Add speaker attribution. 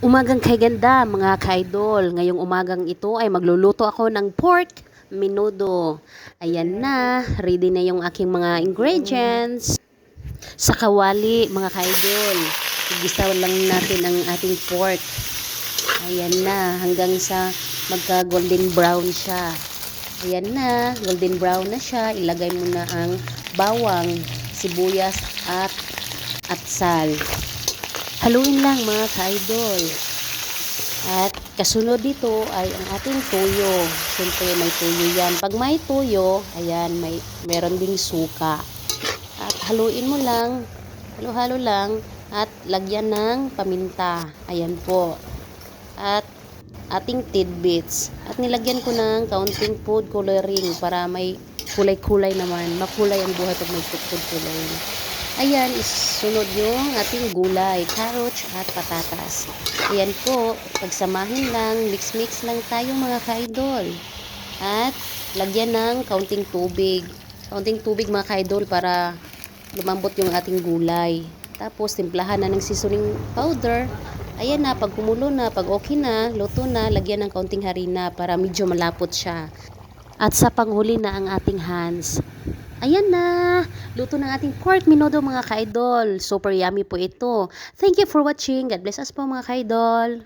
Speaker 1: Umagang kay ganda mga ka-idol. Ngayong umagang ito ay magluluto ako ng pork menudo. Ayan na, ready na yung aking mga ingredients. Sa kawali mga ka-idol, igisa lang natin ang ating pork. Ayan na, hanggang sa magka golden brown siya. Ayan na, golden brown na siya. Ilagay mo na ang bawang, sibuyas at sal. Haluin lang mga ka-idol. At kasunod dito ay ang ating tuyo. Siyempre may tuyo yan. Pag may tuyo, ayan, meron ding suka. At haluin mo lang, halo-halo lang, at lagyan ng paminta. Ayan po. At ating tidbits. At nilagyan ko ng kaunting food coloring para may kulay-kulay naman. Makulay ang buhay pag may food coloring. Ayan, isunod yung ating gulay, carrots at patatas. Ayan po, pagsamahin lang, mix-mix lang tayo mga ka-idol. At lagyan ng kaunting tubig. Kaunting tubig mga ka-idol para lumambot yung ating gulay. Tapos timplahan na ng seasoning powder. Ayan na, pag kumulo na, pag okay na, luto na, lagyan ng kaunting harina para medyo malapot siya. At sa panghuli na ang ating hands. Ayan na, luto ng ating pork menudo mga ka-idol. Super yummy po ito. Thank you for watching. God bless us po mga ka-idol.